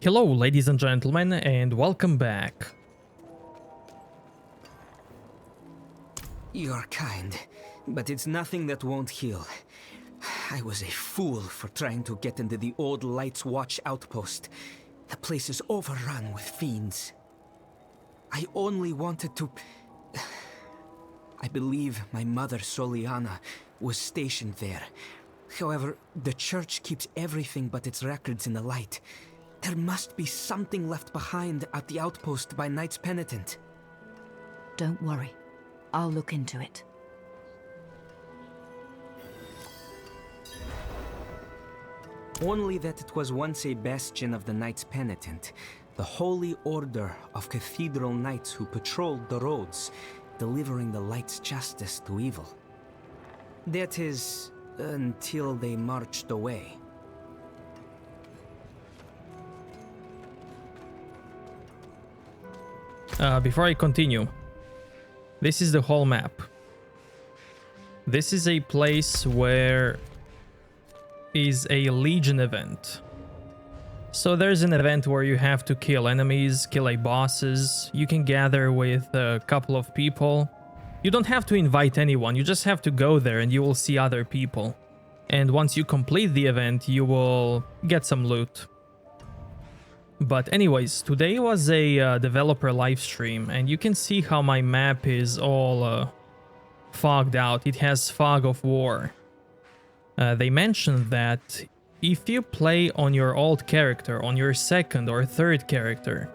Hello, ladies and gentlemen, and welcome back. You're kind, but it's nothing that won't heal. I was a fool for trying to get into the old Lights Watch outpost. The place is overrun with fiends. I only wanted to... I believe my mother, Soliana, was stationed there. However, the church keeps everything but its records in the light. There must be something left behind at the outpost by Knights Penitent. Don't worry. I'll look into it. Only that it was once a bastion of the Knights Penitent, the holy order of cathedral knights who patrolled the roads, delivering the light's justice to evil. That is, until they marched away. Before I continue, this is the whole map. This is a place where is a Legion event. So there's an event where you have to kill enemies, kill a bosses. You can gather with a couple of people. You don't have to invite anyone, you just have to go there and you will see other people. And once you complete the event, you will get some loot. But anyways, today was a developer livestream, and you can see how my map is all fogged out. It has fog of war. They mentioned that if you play on your old character, on your second or third character,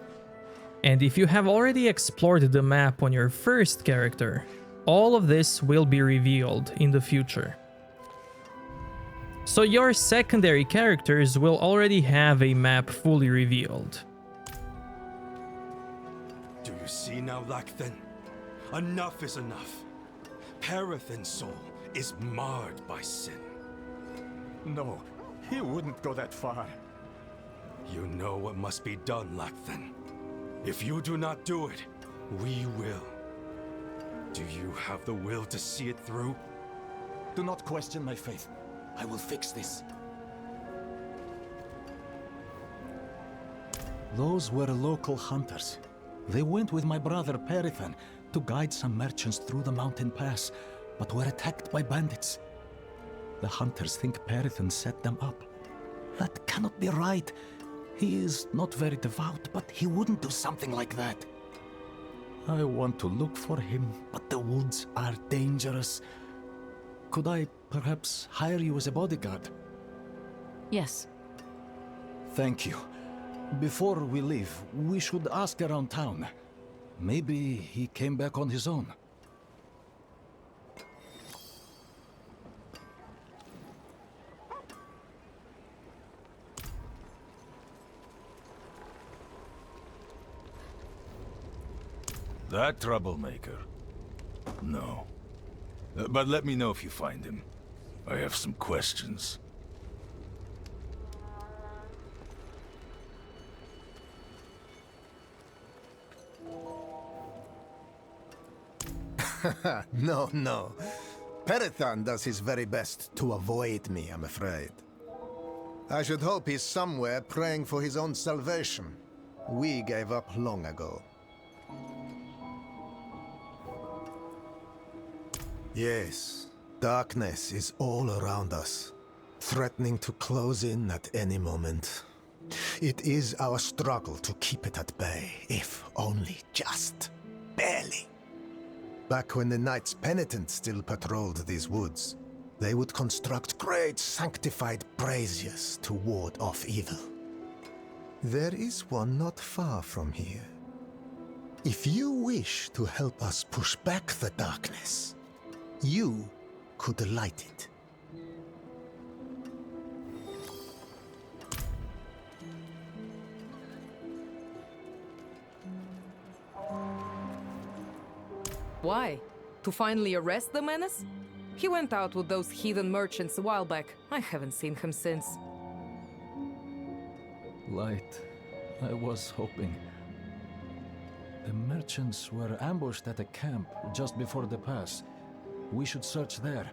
and if you have already explored the map on your first character, all of this will be revealed in the future. So your secondary characters will already have a map fully revealed. Do you see now, Lacthen? Enough is enough. Parathin's soul is marred by sin. No, he wouldn't go that far. You know what must be done, Lacthen. If you do not do it, we will. Do you have the will to see it through? Do not question my faith. I will fix this. Those were local hunters. They went with my brother Parathin to guide some merchants through the mountain pass, but were attacked by bandits. The hunters think Parathin set them up. That cannot be right. He is not very devout, but he wouldn't do something like that. I want to look for him, but the woods are dangerous. Could I perhaps hire you as a bodyguard? Yes. Thank you. Before we leave, we should ask around town. Maybe he came back on his own. That troublemaker? No. But let me know if you find him. I have some questions. No. Parathin does his very best to avoid me, I'm afraid. I should hope he's somewhere praying for his own salvation. We gave up long ago. Yes, darkness is all around us, threatening to close in at any moment. It is our struggle to keep it at bay, if only just barely. Back when the Knights Penitent still patrolled these woods, they would construct great sanctified braziers to ward off evil. There is one not far from here. If you wish to help us push back the darkness, you could light it. Why? To finally arrest the menace? He went out with those heathen merchants a while back. I haven't seen him since. Light. I was hoping. The merchants were ambushed at a camp just before the pass. We should search there.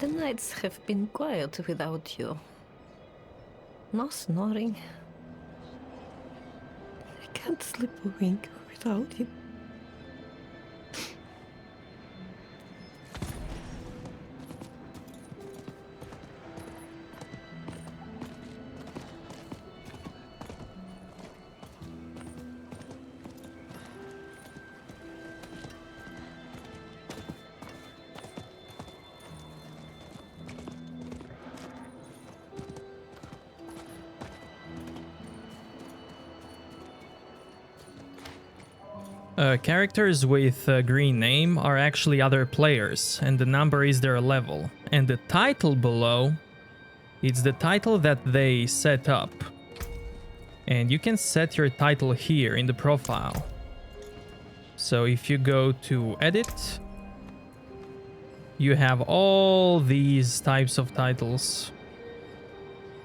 The nights have been quiet without you. No snoring. I can't sleep a wink without you. Characters with a green name are actually other players, and the number is their level. And the title below, it's the title that they set up. And you can set your title here in the profile. So if you go to edit, you have all these types of titles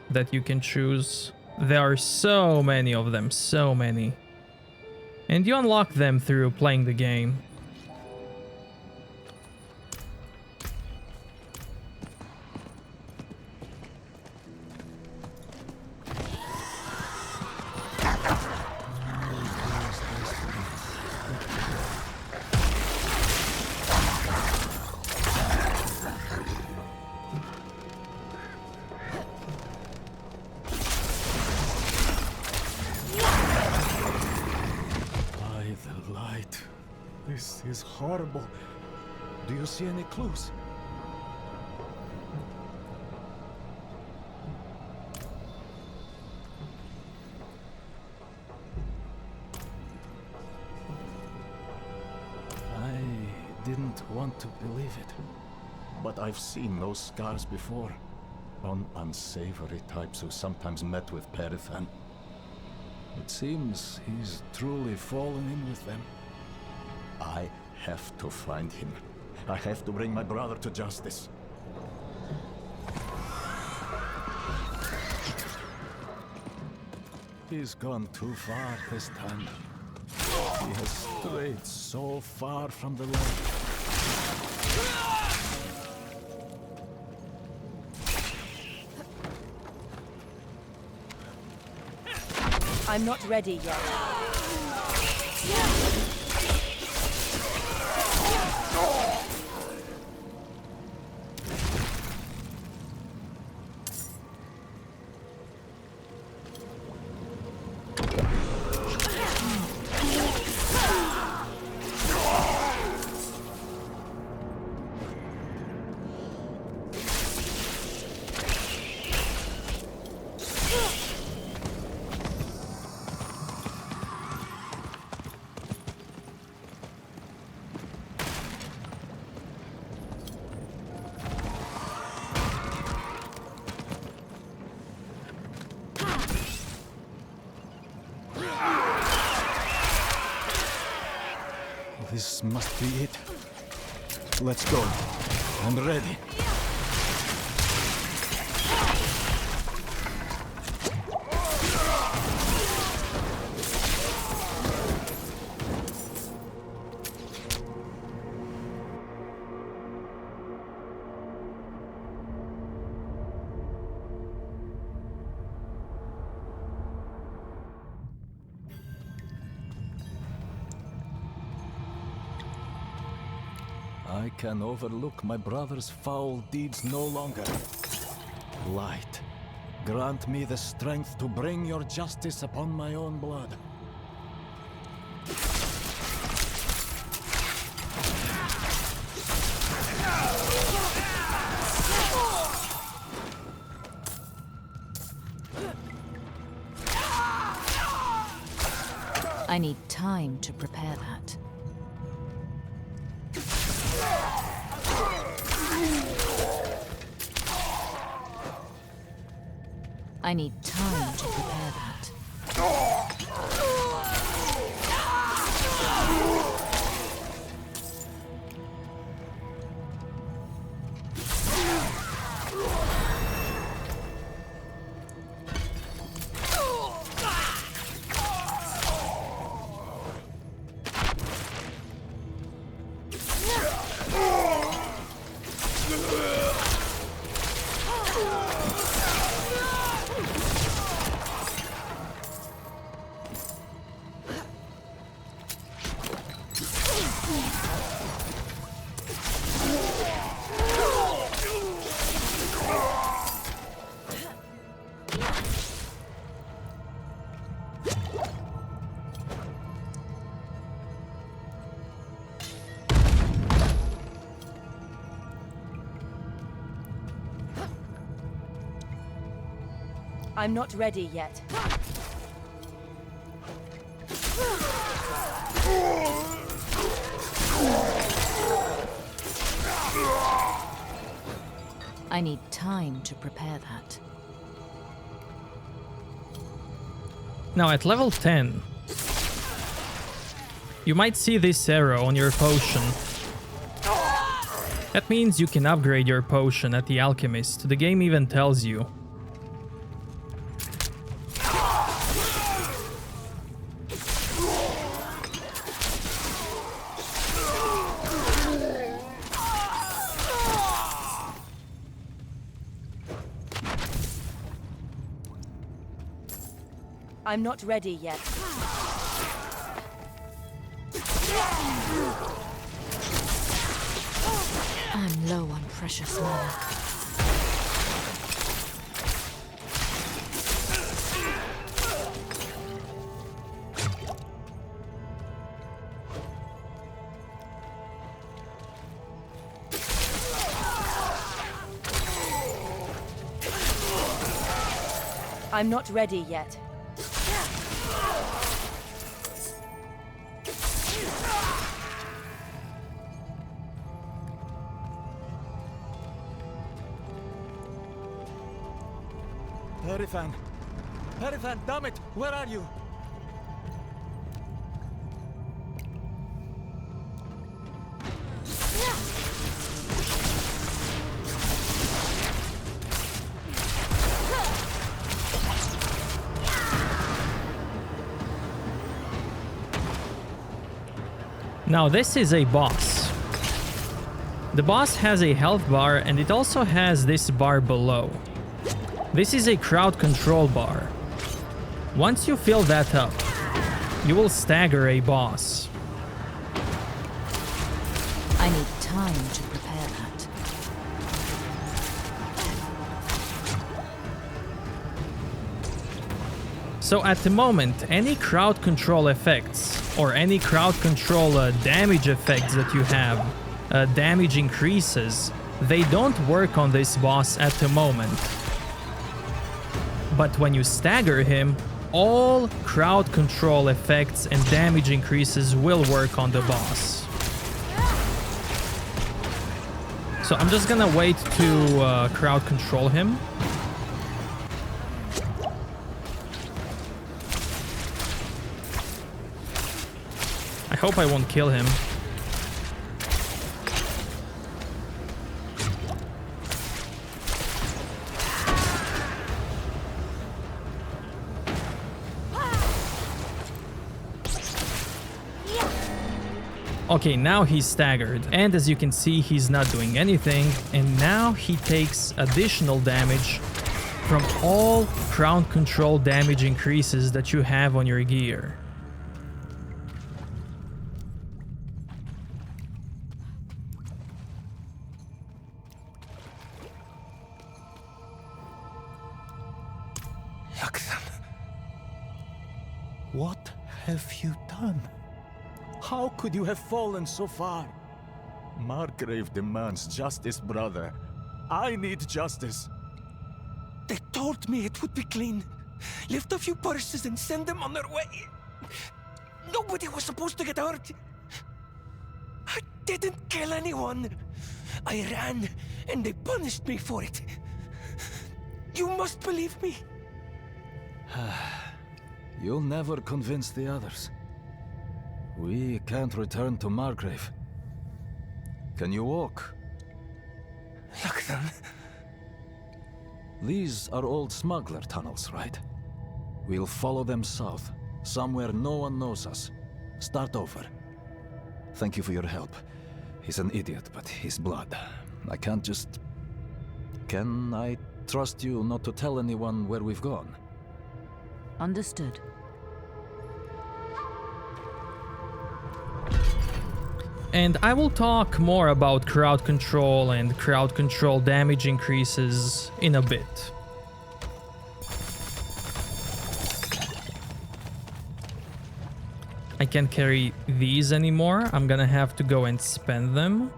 that you can choose. There are so many of them, so many. And you unlock them through playing the game. This is horrible. Do you see any clues? I didn't want to believe it, but I've seen those scars before on unsavory types who sometimes met with Perithan. It seems he's truly fallen in with them. I have to find him. I have to bring my brother to justice. He's gone too far this time. He has strayed so far from the light. I'm not ready yet. This must be it. Let's go. I'm ready. I can overlook my brother's foul deeds no longer. Light, grant me the strength to bring your justice upon my own blood. I need time to prepare that. I need time to prepare that. I'm not ready yet. I need time to prepare that. Now at level 10, you might see this arrow on your potion. That means you can upgrade your potion at the alchemist. The game even tells you. I'm not ready yet. I'm low on precious mana. I'm not ready yet. Perithan! Perithan, damn it! Where are you? Now this is a boss. The boss has a health bar and it also has this bar below. This is a crowd control bar. Once you fill that up, you will stagger a boss. I need time to prepare that. So at the moment, any crowd control effects or any crowd control damage effects that you have, damage increases, they don't work on this boss at the moment. But when you stagger him, all crowd control effects and damage increases will work on the boss. So I'm just gonna wait to crowd control him. I hope I won't kill him. Okay, now he's staggered, and as you can see, he's not doing anything, and now he takes additional damage from all crowd control damage increases that you have on your gear. What have you done? How could you have fallen so far? Margrave demands justice, brother. I need justice. They told me it would be clean. Lift a few purses and send them on their way. Nobody was supposed to get hurt. I didn't kill anyone. I ran, and they punished me for it. You must believe me. You'll never convince the others. We can't return to Margrave. Can you walk? Look, then. These are old smuggler tunnels, right? We'll follow them south, somewhere no one knows us. Start over. Thank you for your help. He's an idiot, but he's blood. I can't just... Can I trust you not to tell anyone where we've gone? Understood. And I will talk more about crowd control and crowd control damage increases in a bit. I can't carry these anymore. I'm gonna have to go and spend them.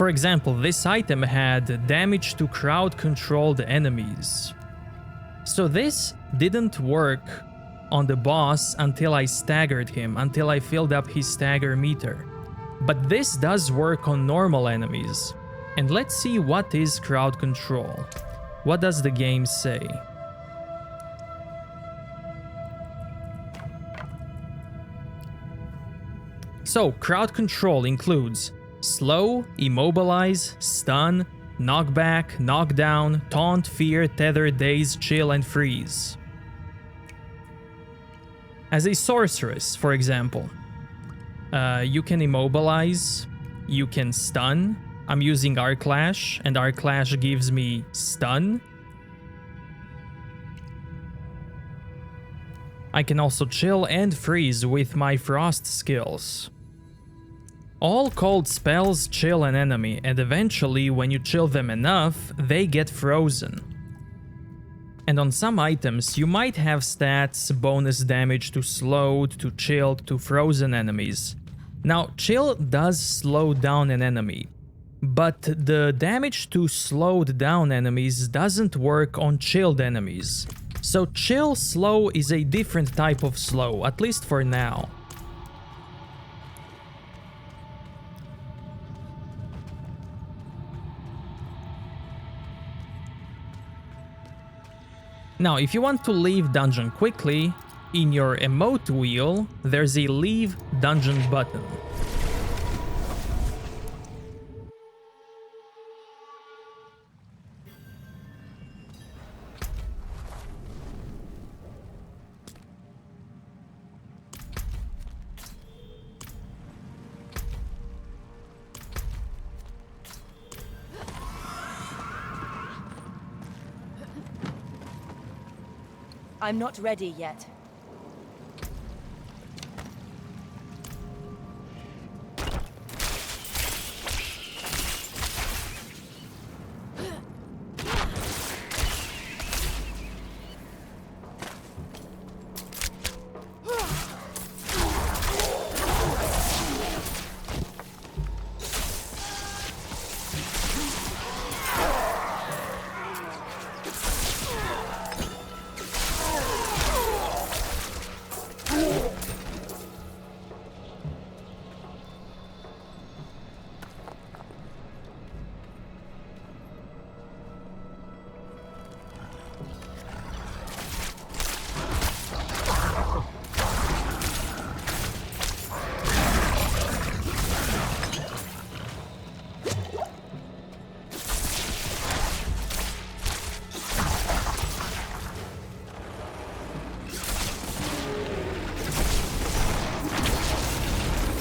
For example, this item had damage to crowd-controlled enemies. So this didn't work on the boss until I staggered him, until I filled up his stagger meter. But this does work on normal enemies. And let's see what is crowd control. What does the game say? So, crowd control includes slow, immobilize, stun, knockback, knockdown, taunt, fear, tether, daze, chill, and freeze. As a sorceress, for example, you can immobilize, you can stun. I'm using Arc Lash, and Arc Lash gives me stun. I can also chill and freeze with my frost skills. All cold spells chill an enemy, and eventually, when you chill them enough, they get frozen. And on some items, you might have stats bonus damage to slowed, to chilled, to frozen enemies. Now, chill does slow down an enemy, but the damage to slowed down enemies doesn't work on chilled enemies. So chill slow is a different type of slow, at least for now. Now, if you want to leave dungeon quickly, in your emote wheel, there's a leave dungeon button. I'm not ready yet.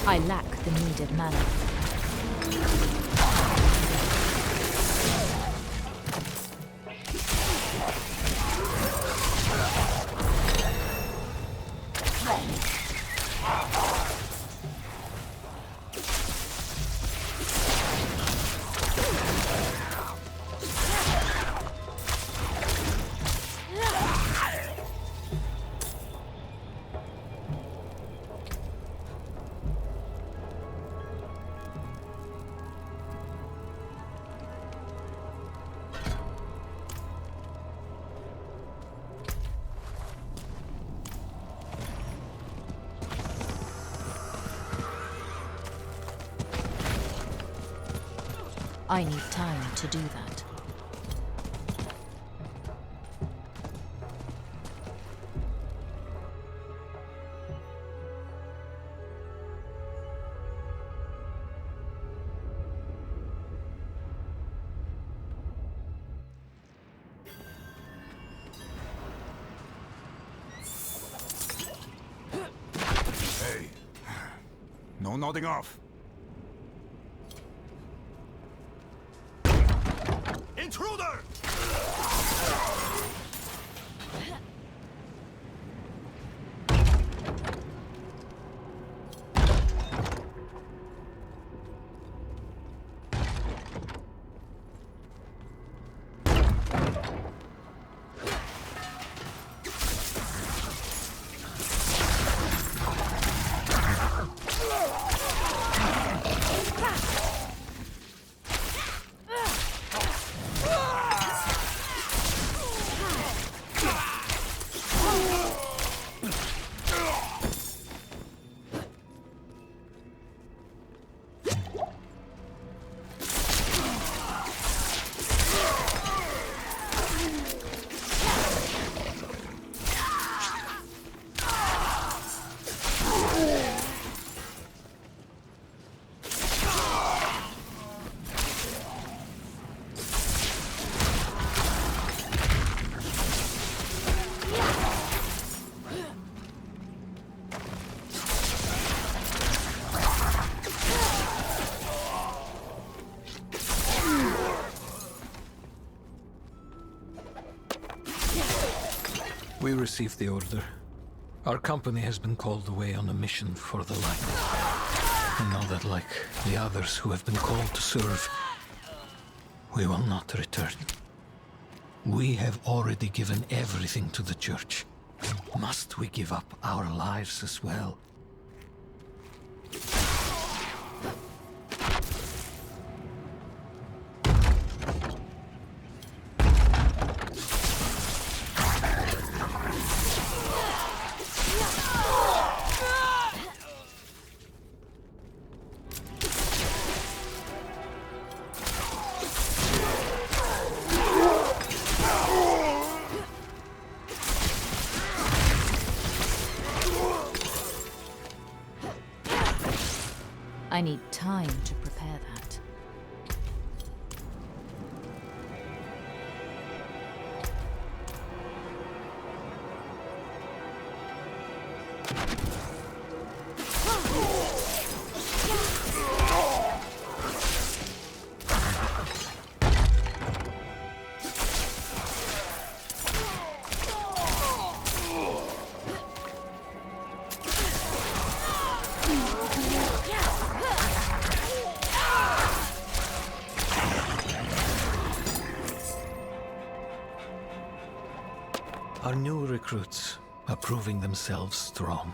I lack the needed mana. I need time to do that. Hey, no nodding off. Intruder! We received the order. Our company has been called away on a mission for the light. I know that, like the others who have been called to serve, we will not return. We have already given everything to the Church. Must we give up our lives as well? I need time to prepare that. Our new recruits are proving themselves strong.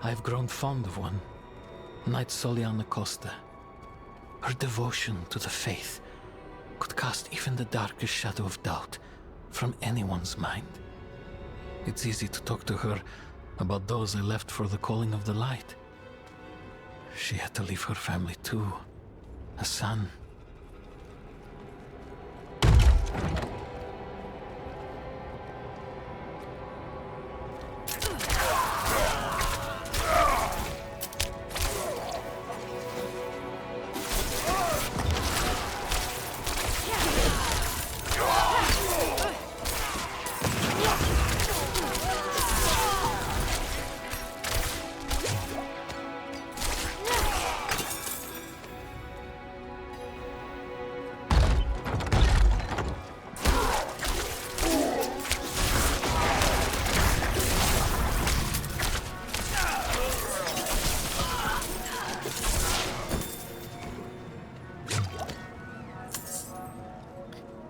I've grown fond of one, Knight Soliana Costa. Her devotion to the faith could cast even the darkest shadow of doubt from anyone's mind. It's easy to talk to her about those I left for the calling of the light. She had to leave her family too, a son.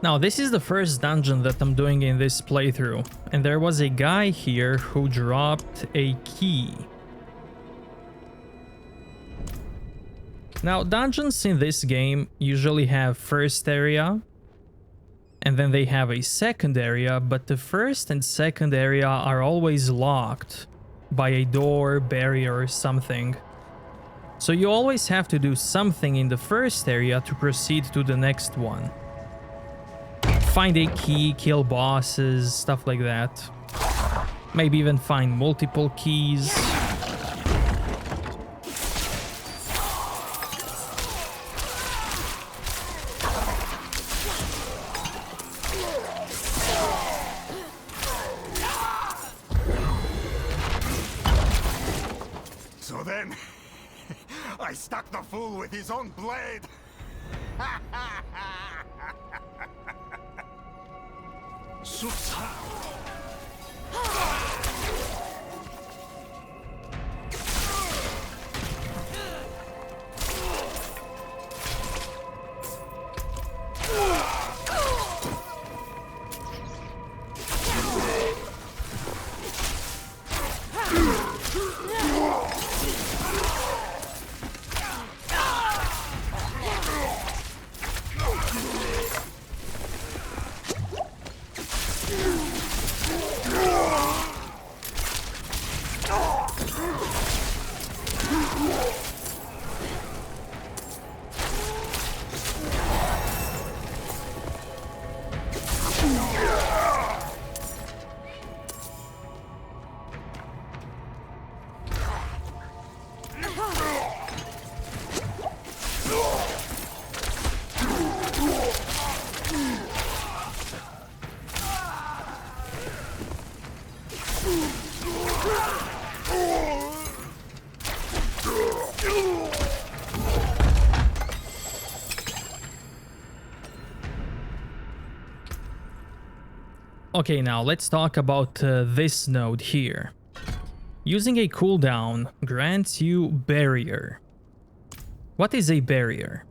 Now, this is the first dungeon that I'm doing in this playthrough, and there was a guy here who dropped a key. Now, dungeons in this game usually have first area, and then they have a second area, but the first and second area are always locked by a door, barrier, or something. So you always have to do something in the first area to proceed to the next one. Find a key, kill bosses, stuff like that. Maybe even find multiple keys. So then, I stuck the fool with his own blade. Okay, now let's talk about this node here. Using a cooldown grants you barrier. What is a barrier?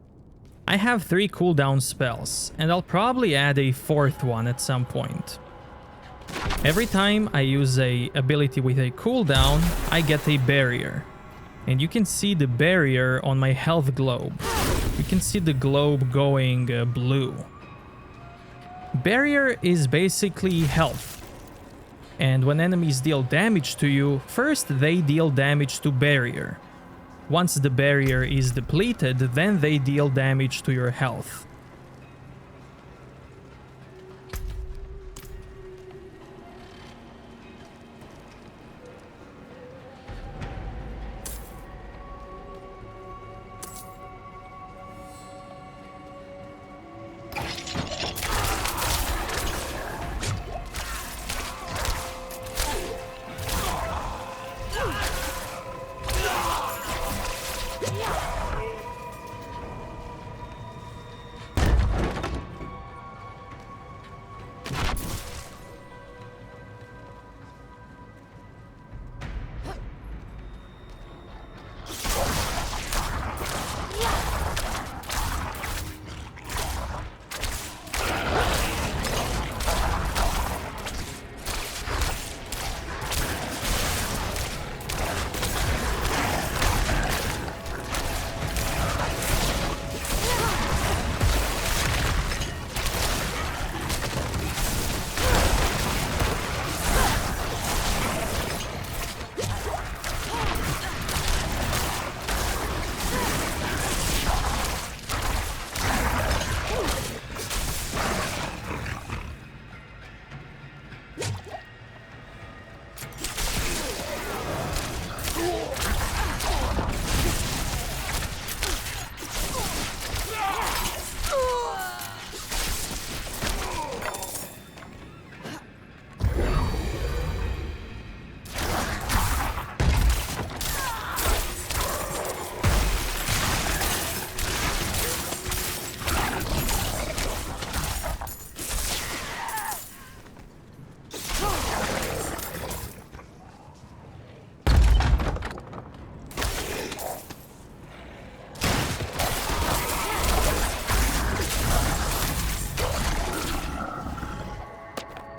I have 3 cooldown spells, and I'll probably add a 4th one at some point. Every time I use a ability with a cooldown, I get a barrier. And you can see the barrier on my health globe. You can see the globe going blue. Barrier is basically health. And when enemies deal damage to you, first they deal damage to barrier. Once the barrier is depleted, then they deal damage to your health.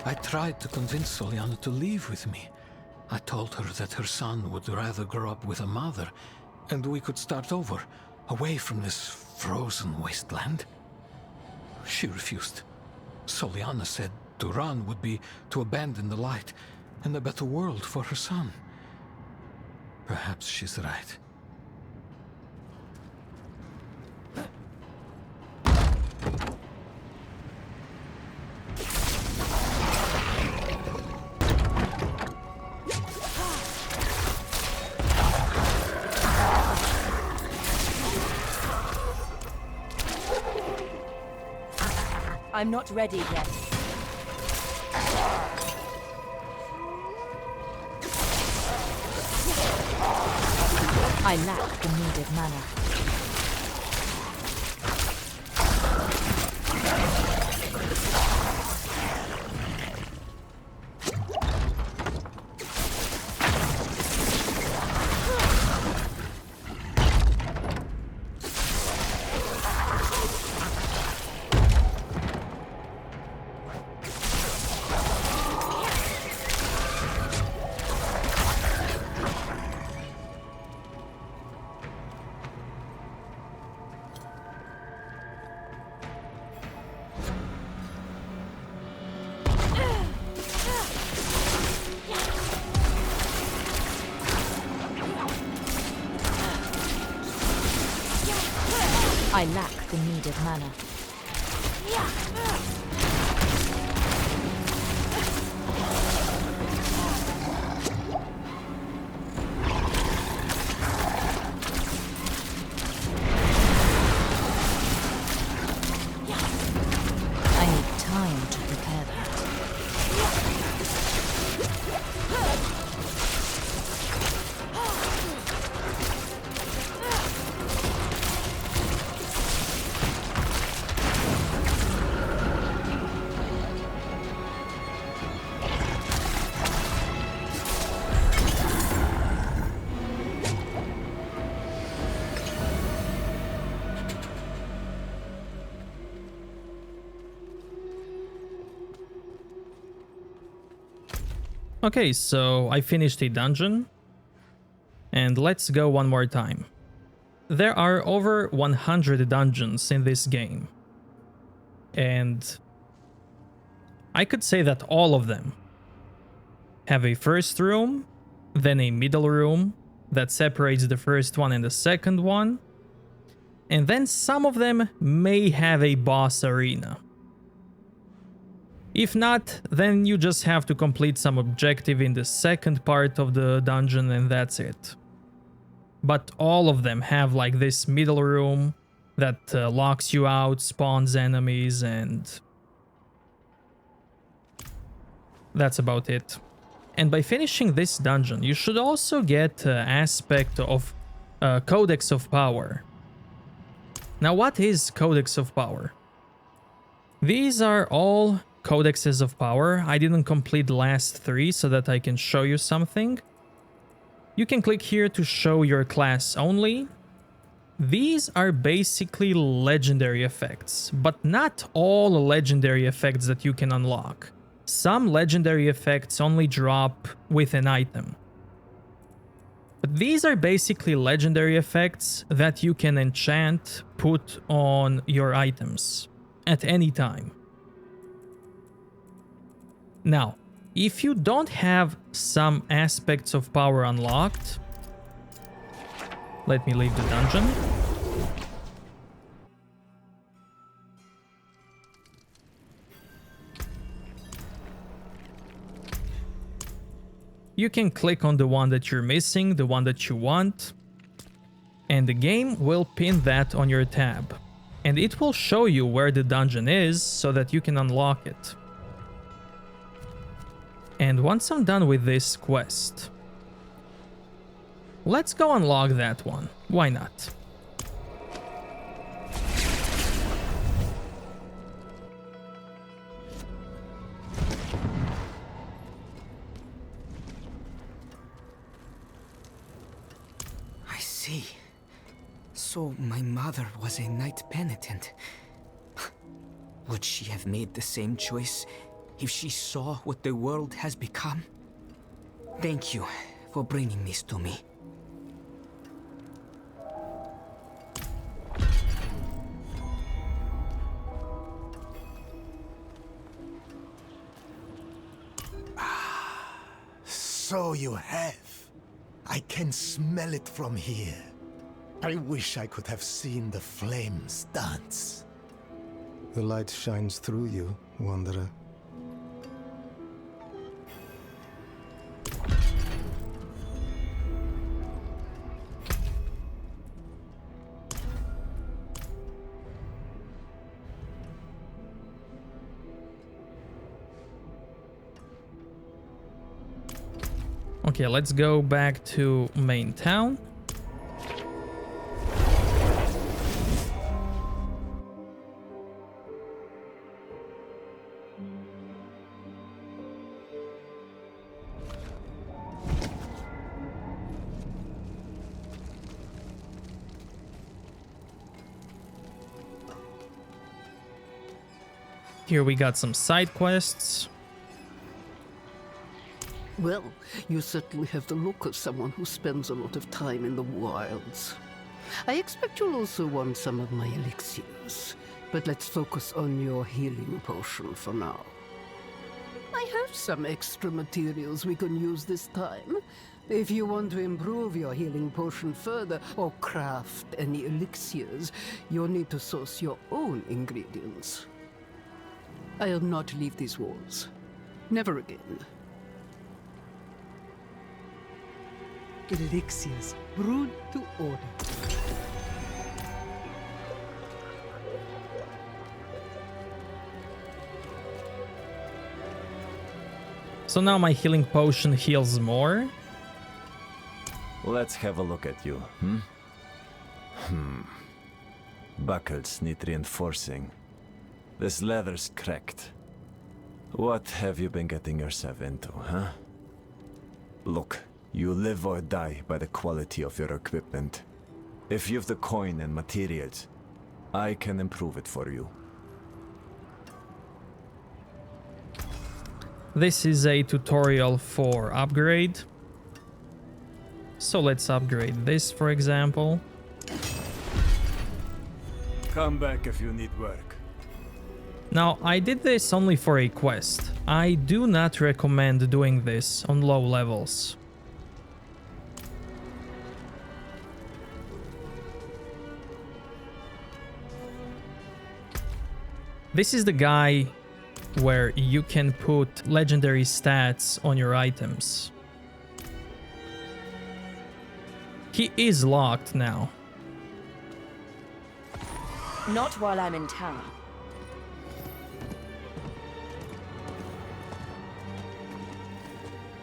I tried to convince Soliana to leave with me. I told her that her son would rather grow up with a mother, and we could start over, away from this frozen wasteland. She refused. Soliana said to run would be to abandon the light and a better world for her son. Perhaps she's right. I'm not ready yet. I lack the needed mana. I lack the needed mana. I need time to prepare that. Okay, so I finished a dungeon. And let's go one more time. There are over 100 dungeons in this game. And I could say that all of them have a first room, then a middle room that separates the first one and the second one. And then some of them may have a boss arena. If not, then you just have to complete some objective in the second part of the dungeon and that's it. But all of them have like this middle room that locks you out, spawns enemies, and that's about it. And by finishing this dungeon, you should also get aspect of Codex of Power. Now, what is Codex of Power? These are all Codexes of Power. I didn't complete the last 3 so that I can show you something. You can click here to show your class only. These are basically legendary effects, but not all legendary effects that you can unlock. Some legendary effects only drop with an item. But these are basically legendary effects that you can enchant, put on your items at any time. Now, if you don't have some aspects of power unlocked, let me leave the dungeon. You can click on the one that you're missing, the one that you want, and the game will pin that on your tab. And it will show you where the dungeon is so that you can unlock it. And once I'm done with this quest, let's go unlock that one. Why not? I see. So my mother was a knight penitent. Would she have made the same choice if she saw what the world has become? Thank you for bringing this to me. So you have. I can smell it from here. I wish I could have seen the flames dance. The light shines through you, Wanderer. Okay, let's go back to main town. Here we got some side quests. Well, you certainly have the look of someone who spends a lot of time in the wilds. I expect you'll also want some of my elixirs, but let's focus on your healing potion for now. I have some extra materials we can use this time. If you want to improve your healing potion further or craft any elixirs, you'll need to source your own ingredients. I'll not leave these walls. Never again. Elixirs, brewed to order. So now my healing potion heals more. Let's have a look at you, Buckles need reinforcing. This leather's cracked. What have you been getting yourself into, huh? Look, you live or die by the quality of your equipment. If you've the coin and materials, I can improve it for you. This is a tutorial for upgrade. So let's upgrade this, for example. Come back if you need work. Now, I did this only for a quest. I do not recommend doing this on low levels. This is the guy where you can put legendary stats on your items. He is locked now. Not while I'm in town.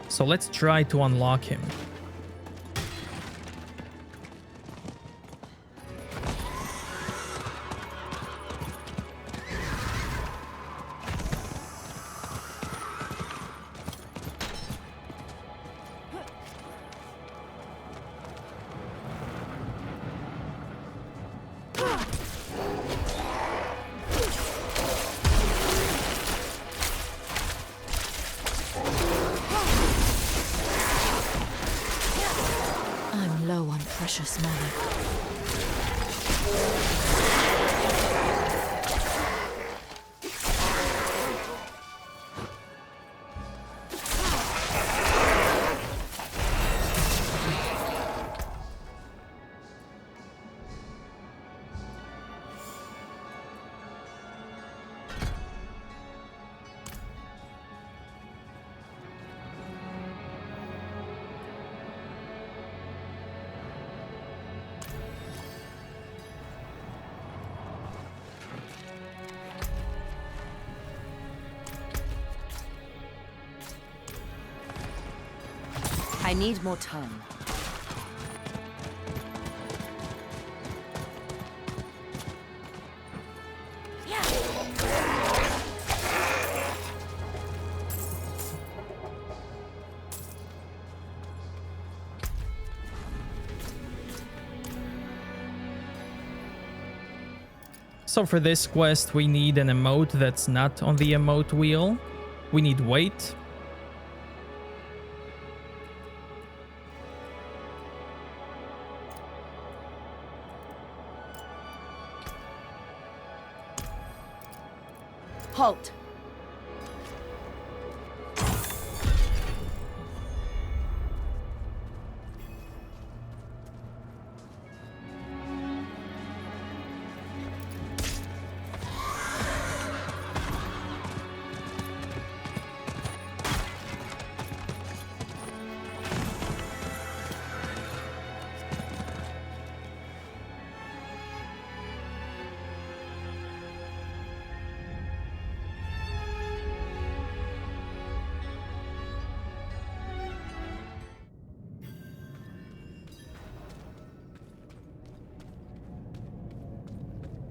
So let's try to unlock him. I'm low on precious mana. I need more time. So for this quest, we need an emote that's not on the emote wheel. We need weight. Halt.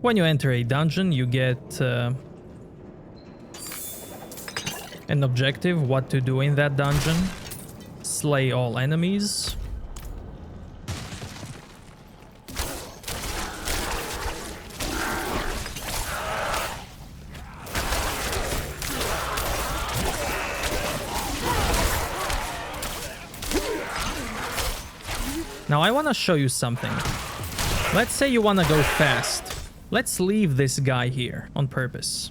When you enter a dungeon, you get an objective, what to do in that dungeon. Slay all enemies. Now I want to show you something. Let's say you want to go fast. Let's leave this guy here on purpose.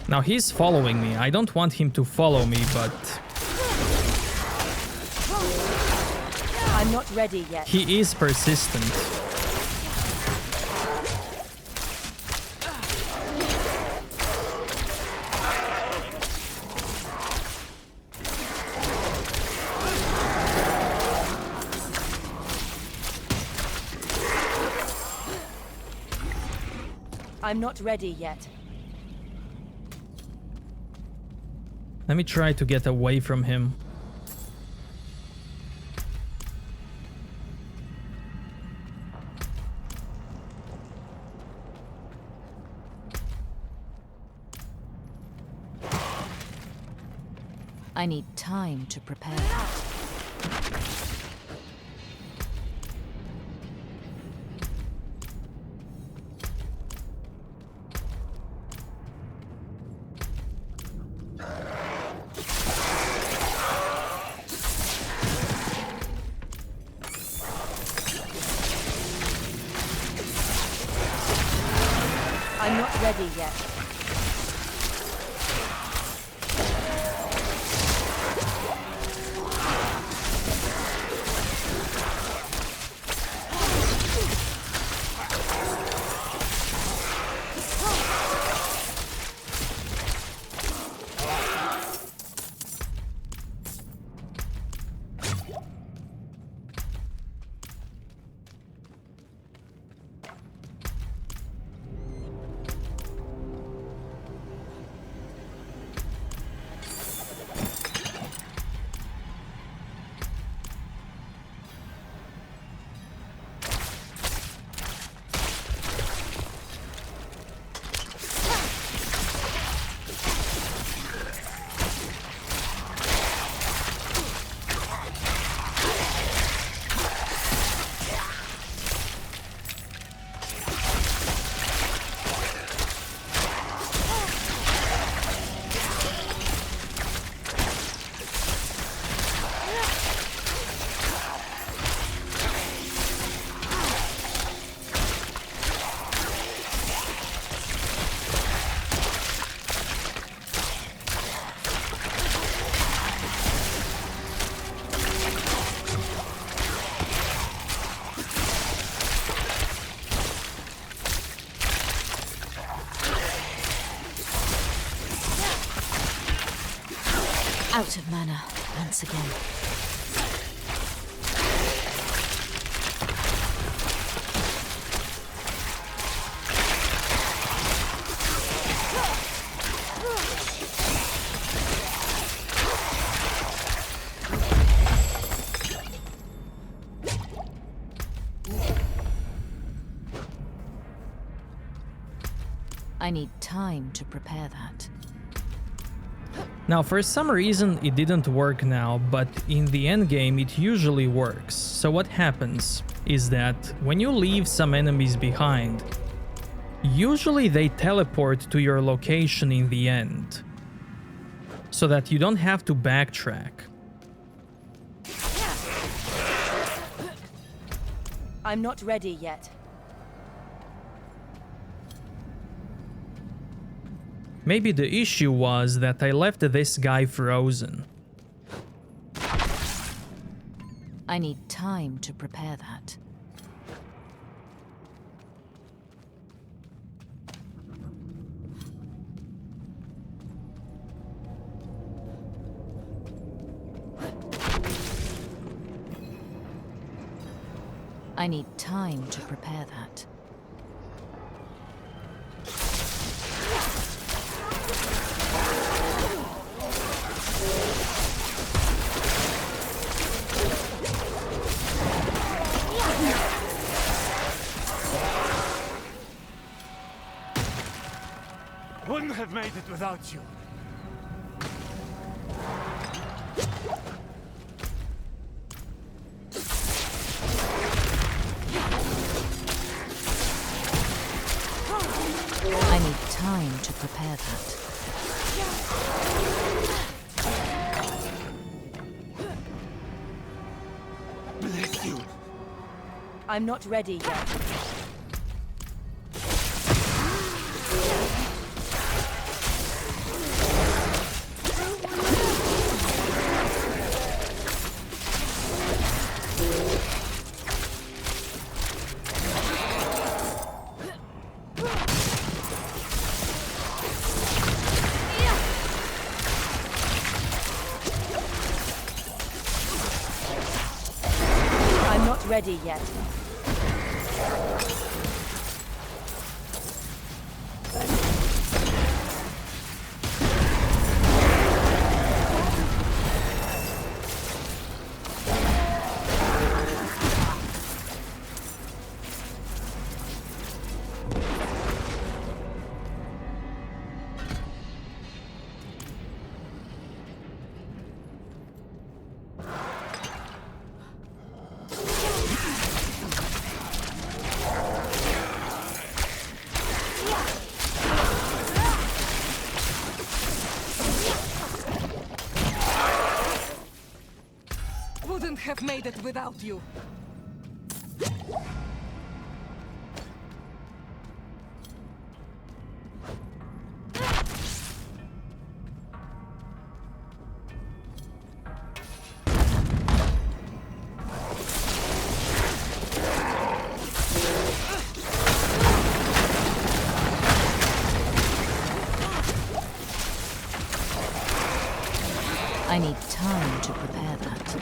Now he's following me. I don't want him to follow me, but I'm not ready yet. He is persistent. I'm not ready yet. Let me try to get away from him. I need time to prepare. I'm not ready yet. Out of mana once again. I need time to prepare that. Now, for some reason it didn't work now, but in the endgame it usually works. So what happens is that when you leave some enemies behind, usually they teleport to your location in the end, so that you don't have to backtrack. I'm not ready yet. Maybe the issue was that I left this guy frozen. I need time to prepare that. I need time to prepare that. Wouldn't have made it without you. I need time to prepare that. Bless you. I'm not ready yet. Ready yet. couldn't have made it without you. I need time to prepare that.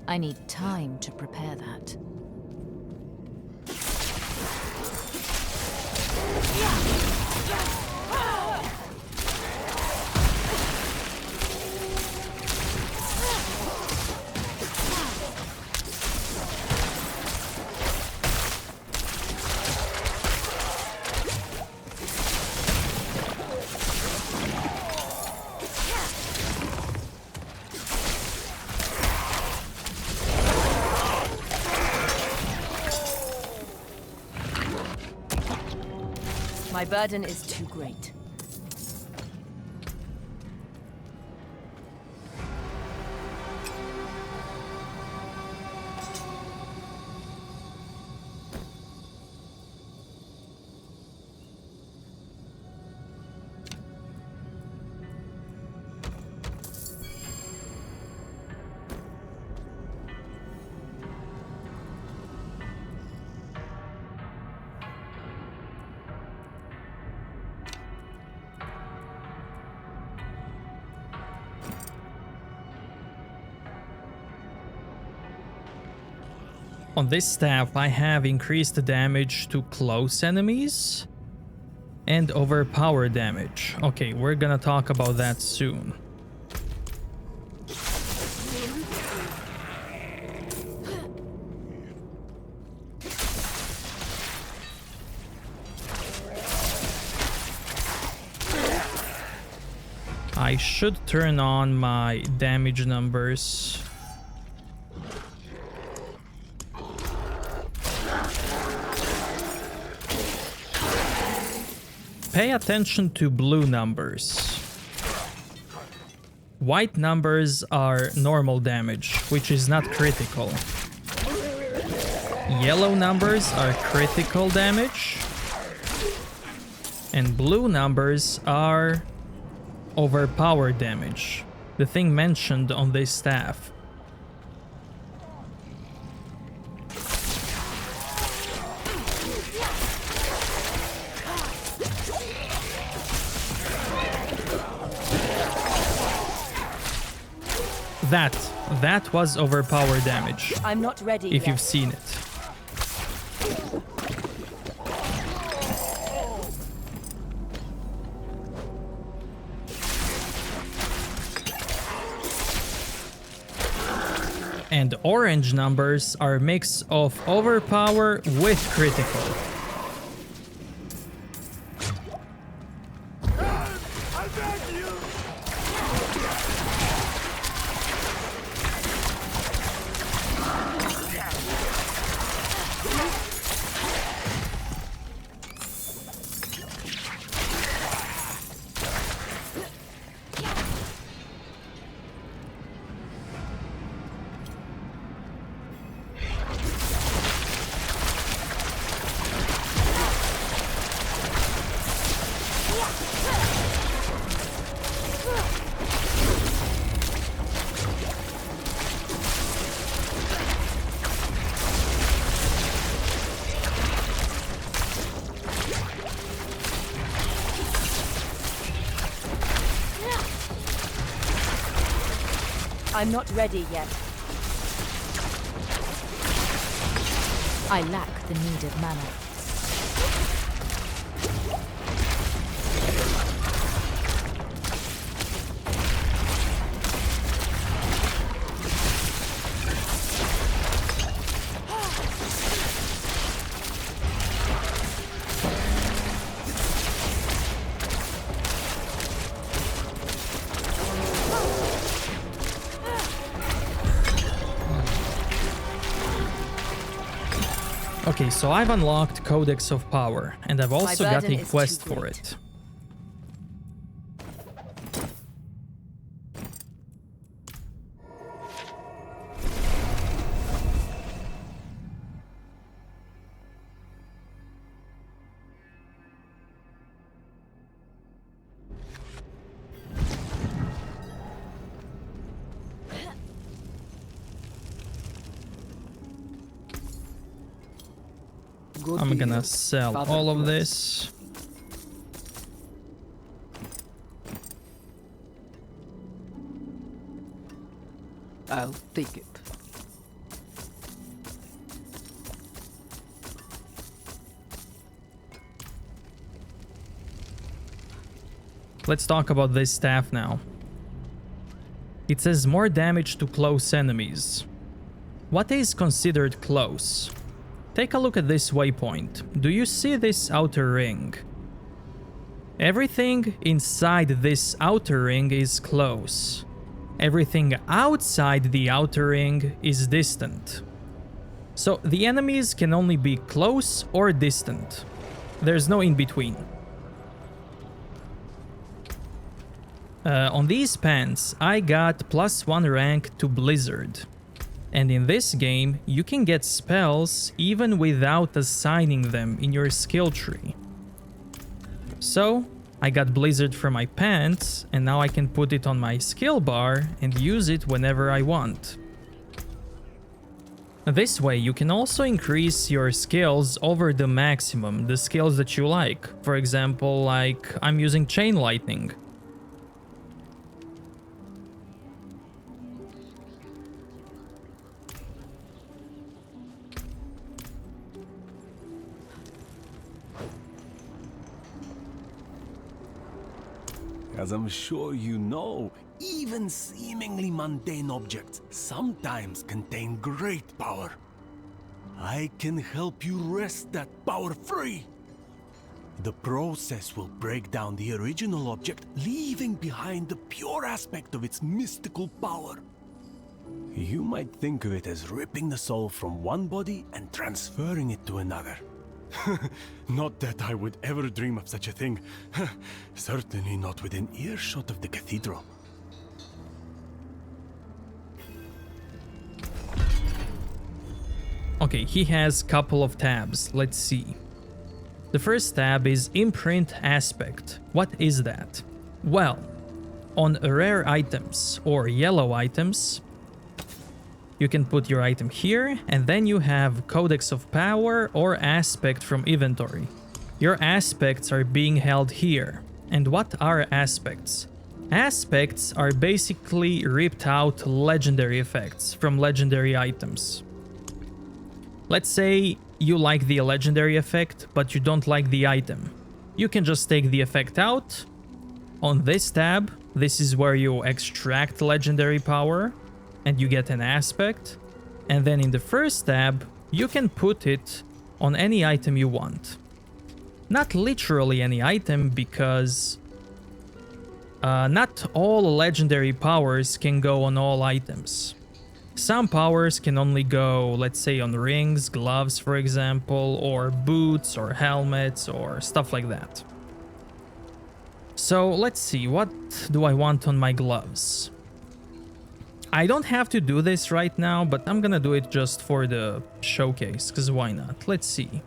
I need time to prepare that. My burden is too great. On this staff, I have increased the damage to close enemies and overpower damage. Okay, we're gonna talk about that soon. I should turn on my damage numbers. Pay attention to blue numbers. White numbers are normal damage, which is not critical. Yellow numbers are critical damage. And blue numbers are overpower damage, the thing mentioned on this staff. That was overpower damage. I'm not ready if yet. You've seen it. And orange numbers are a mix of overpower with critical. I'm not ready yet. I lack the needed mana. Okay, so I've unlocked Codex of Power, and I've also got burden a is quest too for great. it. Good I'm gonna deal. sell Father all of bless. this. I'll take it. Let's talk about this staff now. It says more damage to close enemies. What is considered close? Take a look at this waypoint. Do you see this outer ring? Everything inside this outer ring is close. Everything outside the outer ring is distant. So the enemies can only be close or distant. There's no in between. On these pants, I got +1 rank to Blizzard. And in this game, you can get spells even without assigning them in your skill tree. So, I got Blizzard for my pants, and now I can put it on my skill bar and use it whenever I want. This way, you can also increase your skills over the maximum, the skills that you like. For example, like I'm using Chain Lightning. As I'm sure you know, even seemingly mundane objects sometimes contain great power. I can help you wrest that power free. The process will break down the original object, leaving behind the pure aspect of its mystical power. You might think of it as ripping the soul from one body and transferring it to another. Not that I would ever dream of such a thing. Certainly not within earshot of the cathedral. Okay, he has a couple of tabs. Let's see. The first tab is Imprint Aspect. What is that? Well, on rare items or yellow items, you can put your item here, and then you have Codex of Power or Aspect from inventory. Your aspects are being held here. And what are aspects? Aspects are basically ripped out legendary effects from legendary items. Let's say you like the legendary effect, but you don't like the item. You can just take the effect out. On this tab, this is where you extract legendary power, and you get an aspect. And then in the first tab, you can put it on any item you want. Not literally any item, because not all legendary powers can go on all items. Some powers can only go, let's say, on rings, gloves, for example, or boots, or helmets, or stuff like that. So let's see, what do I want on my gloves? I don't have to do this right now, but I'm gonna do it just for the showcase, because why not? Let's see.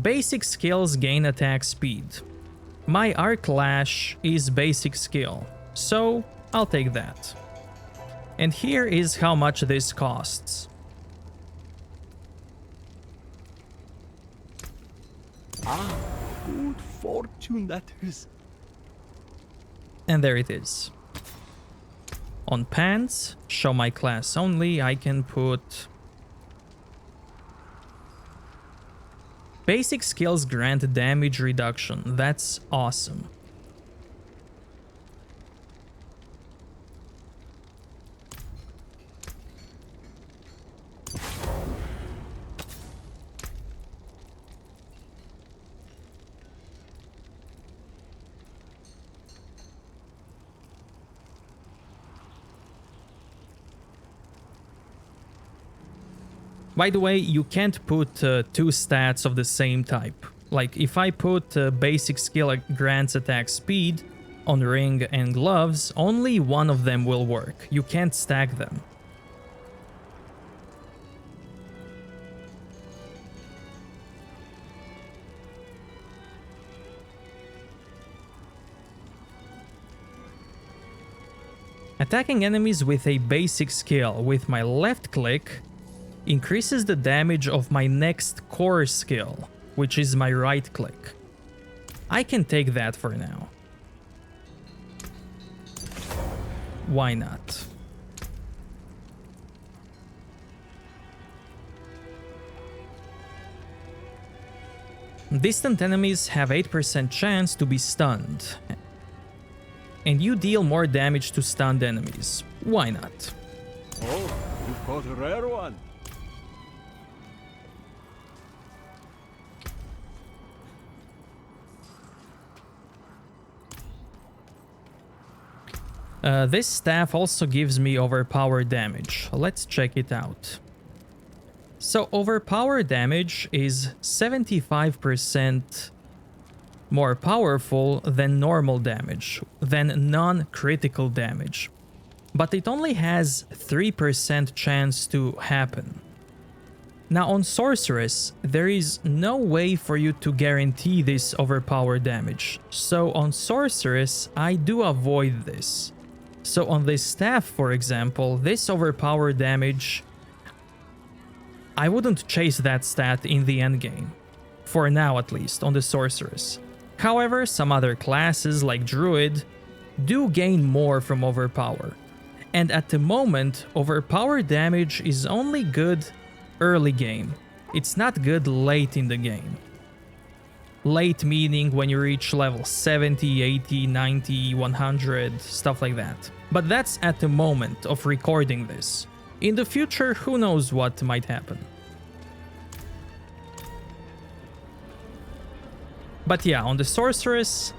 Basic skills gain attack speed. My Arc Lash is basic skill, so I'll take that. And here is how much this costs. Ah, good fortune that is. And there it is. On pants, show my class only, I can put basic skills grant damage reduction. That's awesome. By the way, you can't put two stats of the same type. Like, if I put basic skill like grants attack speed on ring and gloves, only one of them will work. You can't stack them. Attacking enemies with a basic skill with my left click increases the damage of my next core skill, which is my right click. I can take that for now. Why not? Distant enemies have 8% chance to be stunned. And you deal more damage to stunned enemies. Why not? Oh, you've caught a rare one. This staff also gives me overpowered damage. Let's check it out. So overpowered damage is 75% more powerful than normal damage, than non-critical damage. But it only has 3% chance to happen. Now on Sorceress, there is no way for you to guarantee this overpowered damage. So on Sorceress, I do avoid this. So on this staff, for example, this overpowered damage, I wouldn't chase that stat in the endgame. For now at least, on the Sorceress. However, some other classes like Druid do gain more from overpower. And at the moment, overpowered damage is only good early game. It's not good late in the game. Late meaning when you reach level 70, 80, 90, 100, stuff like that. But that's at the moment of recording this. In the future, who knows what might happen. But yeah, on the Sorceress,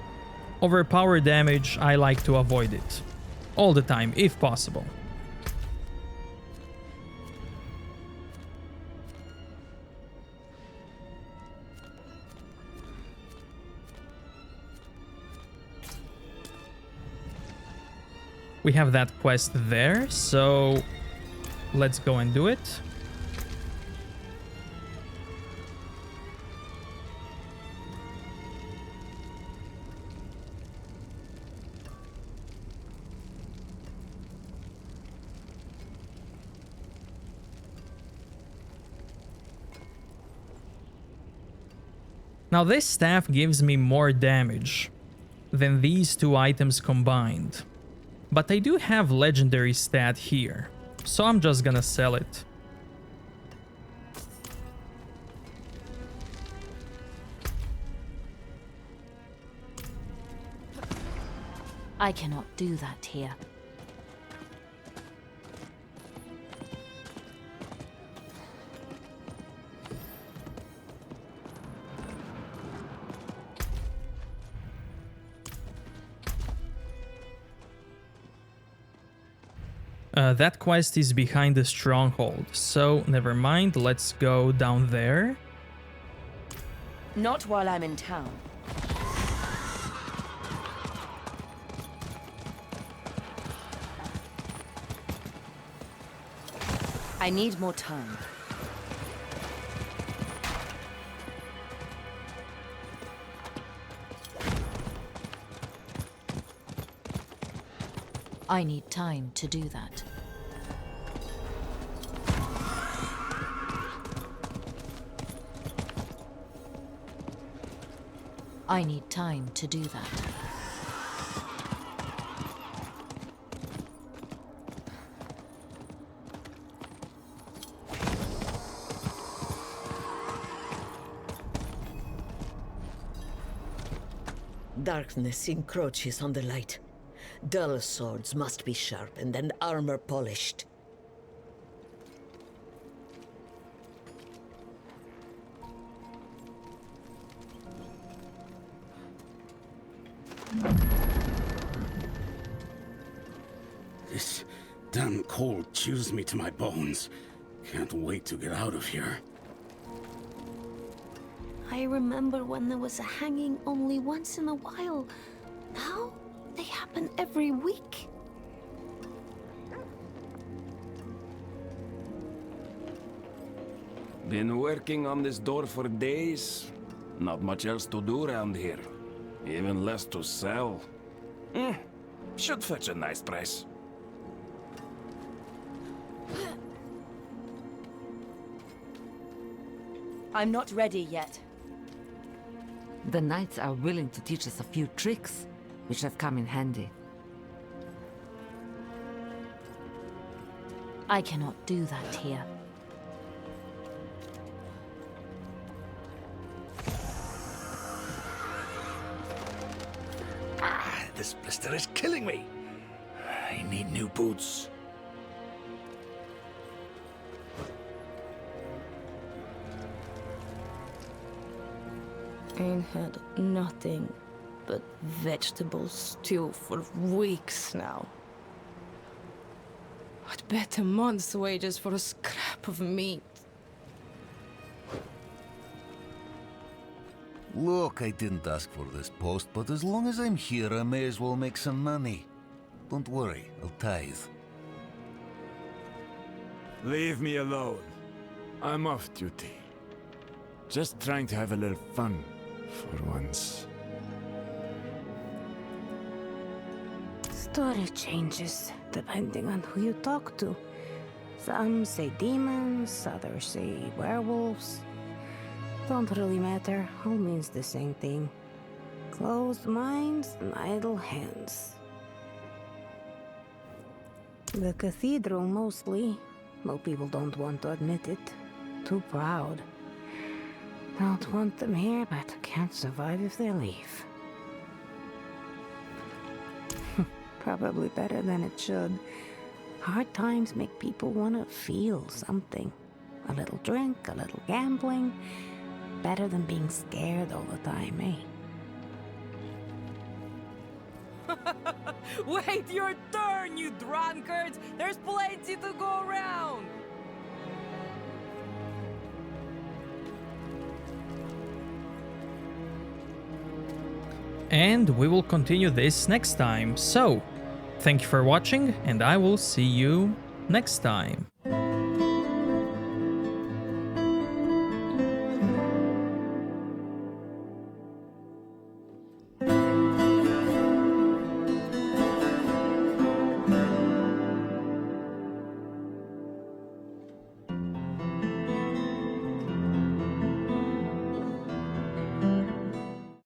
overpowered damage, I like to avoid it. All the time, if possible. We have that quest there, so let's go and do it. Now this staff gives me more damage than these two items combined. But I do have legendary stat here, so I'm just gonna sell it. I cannot do that here. That quest is behind the stronghold, so never mind, let's go down there. Not while I'm in town. I need more time. I need time to do that. I need time to do that. Darkness encroaches on the light. Dull swords must be sharpened and armor polished. This damn cold chews me to my bones. Can't wait to get out of here. I remember when there was a hanging only once in a while. Now, they happen every week. Been working on this door for days. Not much else to do around here. Even less to sell. Should fetch a nice price. I'm not ready yet. The knights are willing to teach us a few tricks, which have come in handy. I cannot do that here. This blister is killing me. I need new boots. Ain't had nothing but vegetable stew for weeks now. I'd bet a month's wages for a scrap of meat. Look, I didn't ask for this post, but as long as I'm here, I may as well make some money. Don't worry, I'll tithe. Leave me alone. I'm off duty. Just trying to have a little fun, for once. Story changes depending on who you talk to. Some say demons, others say werewolves. Don't really matter, all means the same thing. Closed minds and idle hands. The cathedral mostly, though people don't want to admit it. Too proud. Don't want them here, but can't survive if they leave. Probably better than it should. Hard times make people want to feel something. A little drink, a little gambling. Better than being scared all the time, eh? Wait your turn, you drunkards! There's plenty to go around! And we will continue this next time. So, thank you for watching, and I will see you next time.